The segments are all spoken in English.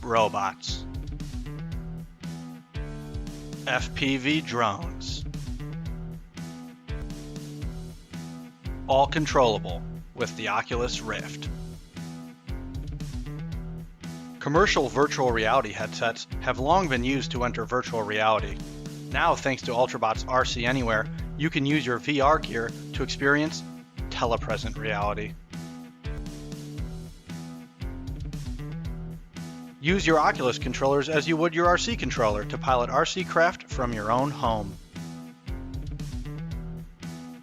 robots, FPV drones, all controllable with the Oculus Rift. Commercial virtual reality headsets have long been used to enter virtual reality. Now, thanks to Altrubots RC Anywhere, you can use your VR gear to experience Telepresent Reality. Use your Oculus controllers as you would your RC controller to pilot RC craft from your own home.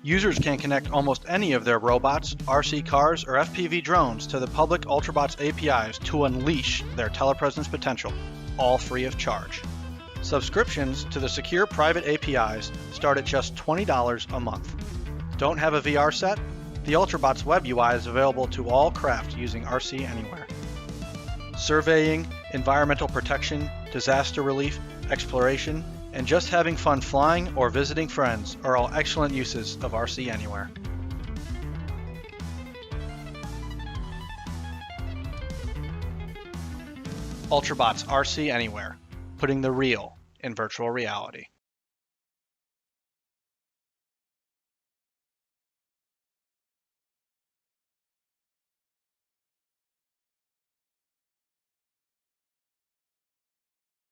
Users can connect almost any of their robots, RC cars, or FPV drones to the public Altrubots APIs to unleash their telepresence potential, all free of charge. Subscriptions to the secure private APIs start at just $20 a month. Don't have a VR set? The Altrubots web UI is available to all craft using RC Anywhere. Surveying, environmental protection, disaster relief, exploration, and just having fun flying or visiting friends are all excellent uses of RC Anywhere. Altrubots RC Anywhere, putting the real in virtual reality.